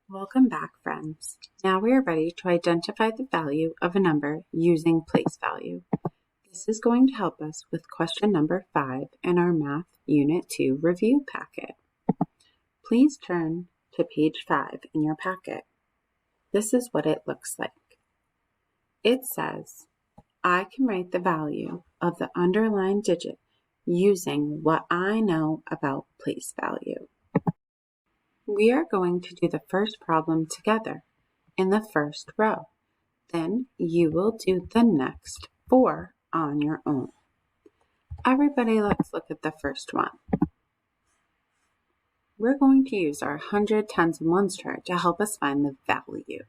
Welcome back, friends. Now we are ready to identify the value of a number using place value. This is going to help us with question number 5 in our Math Unit 2 review packet. Please turn to page 5 in your packet. This is what it looks like. It says, I can write the value of the underlined digit using what I know about place value. We are going to do the first problem together in the first row. Then you will do the next 4 on your own. Everybody, let's look at the first one. We're going to use our 100, tens, and ones chart to help us find the value.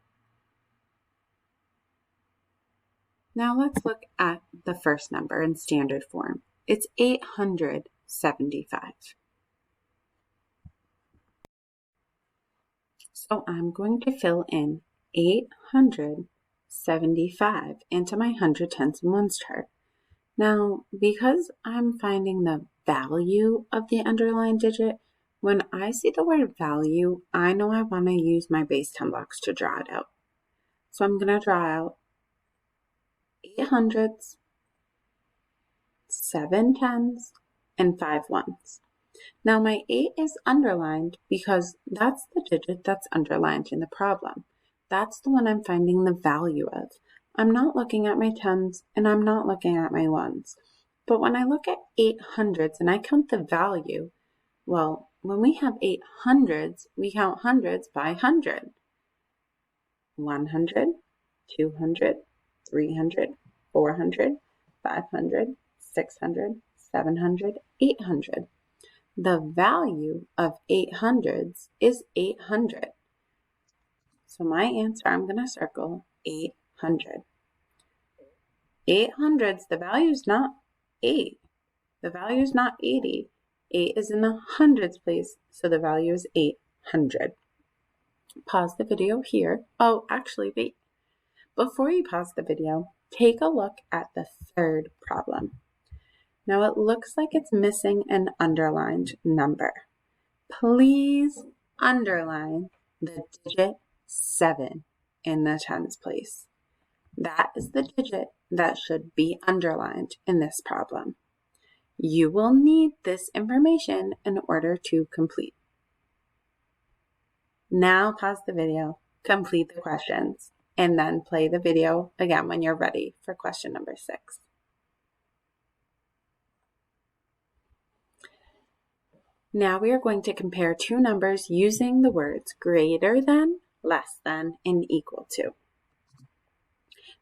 Now let's look at the first number in standard form. It's 875. So I'm going to fill in 875 into my 100, tens, and ones chart. Now, because I'm finding the value of the underlined digit, when I see the word value, I know I want to use my base 10 blocks to draw it out. So I'm going to draw out 8 hundreds, 7 tens, and 5 ones. Now my 8 is underlined because that's the digit that's underlined in the problem. That's the one I'm finding the value of. I'm not looking at my tens and I'm not looking at my ones. But when I look at 8 hundreds and I count the value, well, when we have 8 hundreds, we count hundreds by 100. 100, 200, 300, 400, 500, 600, 700, 800. The value of 800s is 800. So my answer, I'm going to circle 800. 800s, the value is not 8. The value is not 80. 8 is in the hundreds place, so the value is 800. Pause the video here. Oh, actually, wait. Before you pause the video, take a look at the third problem. Now it looks like it's missing an underlined number. Please underline the digit 7 in the tens place. That is the digit that should be underlined in this problem. You will need this information in order to complete. Now pause the video, complete the questions, and then play the video again when you're ready for question number 6. Now we are going to compare two numbers using the words greater than, less than, and equal to.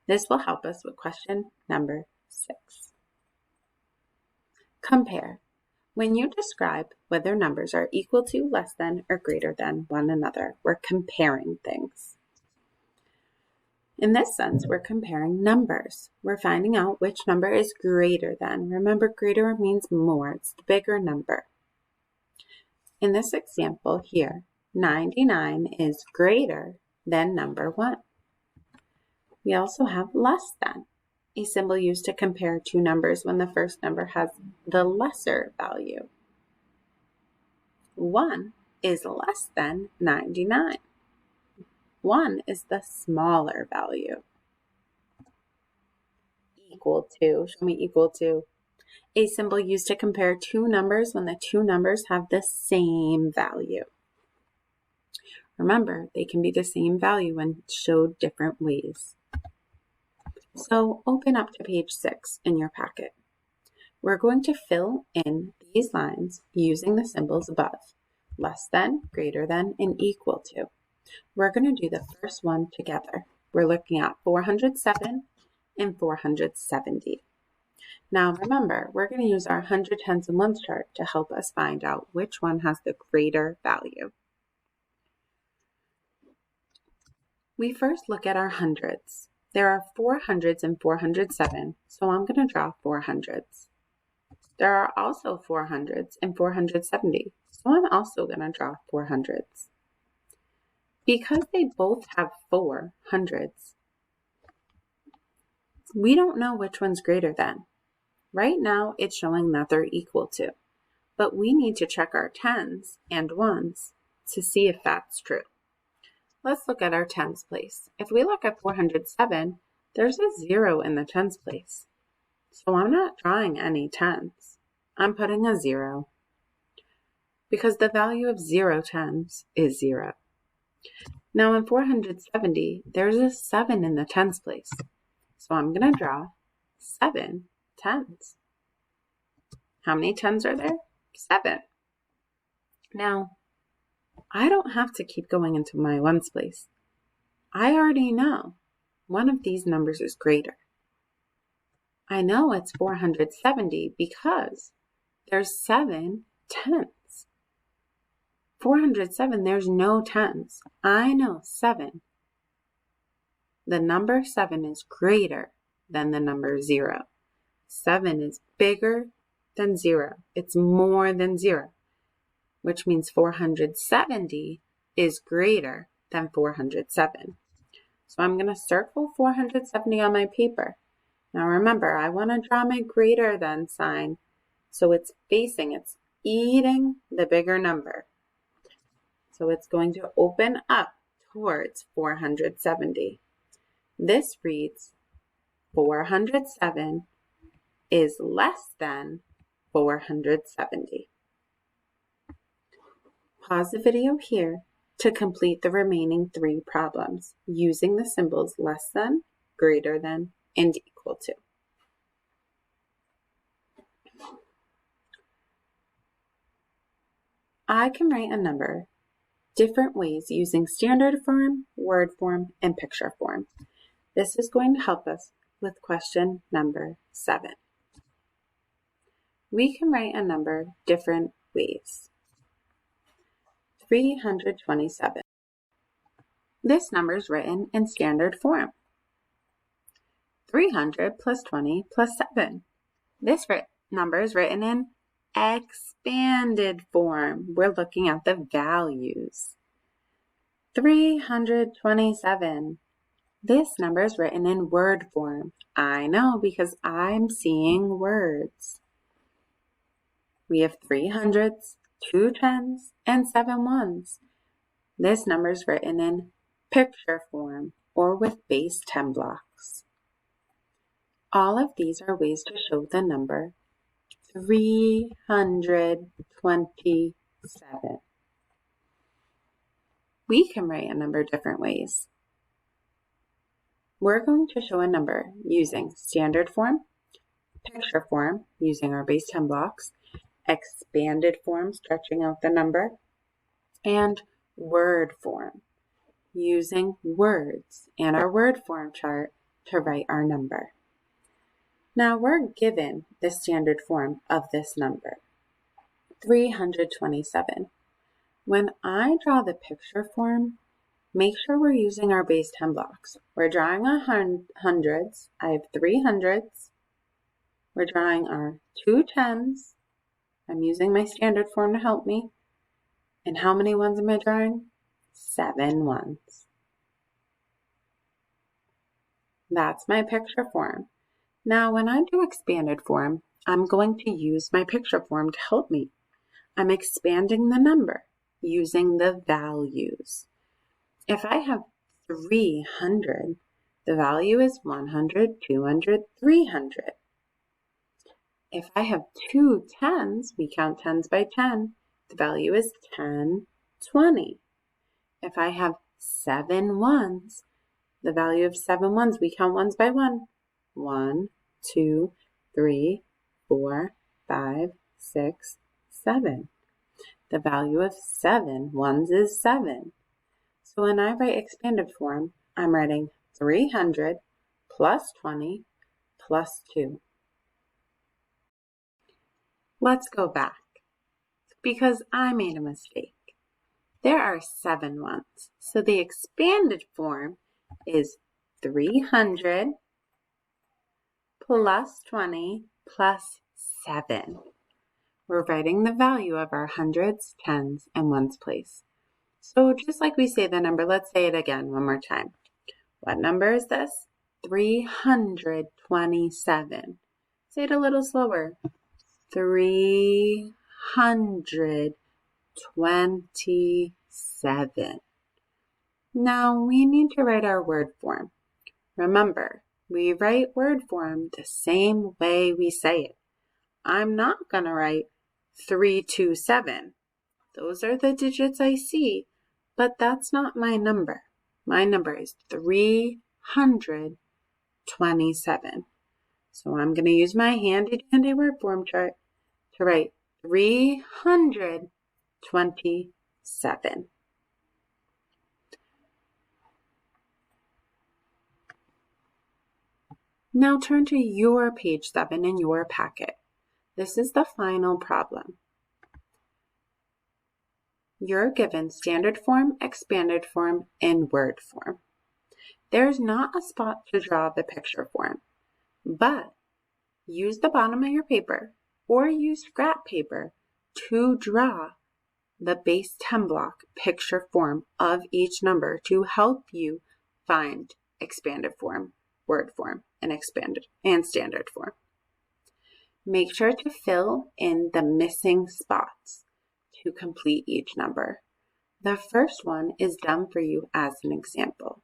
This will help us with question number 6. Compare. When you describe whether numbers are equal to, less than, or greater than one another, we're comparing things. In this sense, we're comparing numbers. We're finding out which number is greater than. Remember, greater means more. It's the bigger number. In this example here, 99 is greater than number 1. We also have less than, a symbol used to compare two numbers when the first number has the lesser value. 1 is less than 99. 1 is the smaller value. Equal to, show me equal to. A symbol used to compare two numbers when the two numbers have the same value. Remember, they can be the same value when showed different ways. So open up to page 6 in your packet. We're going to fill in these lines using the symbols above, less than, greater than, and equal to. We're going to do the first one together. We're looking at 407 and 470. Now remember, we're going to use our 100, tens, and ones chart to help us find out which one has the greater value. We first look at our hundreds. There are 400s and 407, so I'm going to draw 400s. There are also 400s and 470, so I'm also going to draw 400s. Because they both have 4 hundreds, we don't know which one's greater than. Right now, it's showing that they're equal to, but we need to check our tens and ones to see if that's true. let's look at our tens place. If we look at 407, there's a 0 in the tens place. So I'm not drawing any tens. I'm putting a 0 because the value of 0 tens is 0. Now in 470, there's a 7 in the tens place. So I'm going to draw 7 tens. How many tens are there? 7. Now, I don't have to keep going into my ones place. I already know one of these numbers is greater. I know it's 470 because there's 7 tens. 407, there's no tens. I know 7. The number 7 is greater than the number 0. 7 is bigger than 0. It's more than 0, which means 470 is greater than 407. So I'm going to circle 470 on my paper. Now remember, I want to draw my greater than sign so it's eating the bigger number. So it's going to open up towards 470. This reads 407 is less than 470. Pause the video here to complete the remaining 3 problems using the symbols less than, greater than, and equal to. I can write a number different ways using standard form, word form, and picture form. This is going to help us with question number 7. We can write a number different ways. 327. This number is written in standard form. 300 plus 20 plus 7. This number is written in expanded form. We're looking at the values. 327. This number is written in word form. I know because I'm seeing words. We have 3 hundreds, 2 tens, and 7 ones. This number is written in picture form or with base 10 blocks. All of these are ways to show the number 327. We can write a number different ways. We're going to show a number using standard form, picture form using our base 10 blocks, expanded form stretching out the number, and word form using words and our word form chart to write our number. Now we're given the standard form of this number, 327. When I draw the picture form, make sure we're using our base 10 blocks. We're drawing our hundreds. I have 3 hundreds. We're drawing our 2 tens. I'm using my standard form to help me. And how many ones am I drawing? 7 ones. That's my picture form. Now, when I do expanded form, I'm going to use my picture form to help me. I'm expanding the number using the values. If I have 300, the value is 100, 200, 300. If I have 2 tens, we count tens by 10, the value is 10, 20. If I have 7 ones, the value of 7 ones, we count ones by 1. 1, 2, 3, 4, 5, 6, 7. The value of 7 ones is 7. So when I write expanded form, I'm writing 300 plus 20 plus 2. Let's go back because I made a mistake. There are 7 ones. So the expanded form is 300 plus 20 plus 7. We're writing the value of our hundreds, tens, and ones place. So just like we say the number, let's say it again one more time. What number is this? 327. Say it a little slower. 327. Now we need to write our word form. Remember, we write word form the same way we say it. I'm not going to write 327. Those are the digits I see, but that's not my number. My number is 327. So I'm going to use my handy-dandy word form chart to write 327. Now turn to your page 7 in your packet. This is the final problem. You're given standard form, expanded form, and word form. There's not a spot to draw the picture form, but use the bottom of your paper or use scrap paper to draw the base 10 block picture form of each number to help you find expanded form, word form, and expanded and standard form. Make sure to fill in the missing spots to complete each number. The first one is done for you as an example.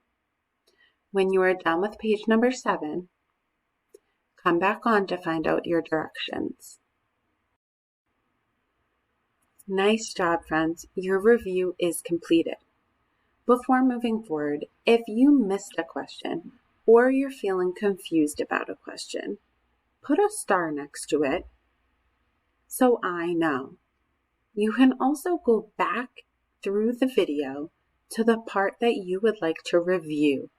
When you are done with page number 7, come back on to find out your directions. Nice job, friends. Your review is completed. Before moving forward, if you missed a question or you're feeling confused about a question, put a star next to it so I know. You can also go back through the video to the part that you would like to review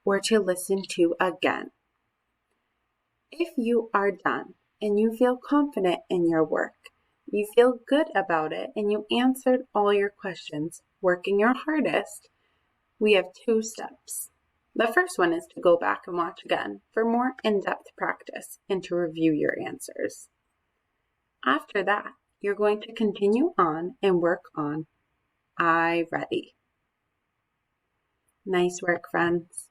or to listen to again. If you are done and you feel confident in your work, you feel good about it, and you answered all your questions, working your hardest, we have 2 steps. The first one is to go back and watch again for more in-depth practice and to review your answers. After that, you're going to continue on and work on I Ready. Nice work, friends.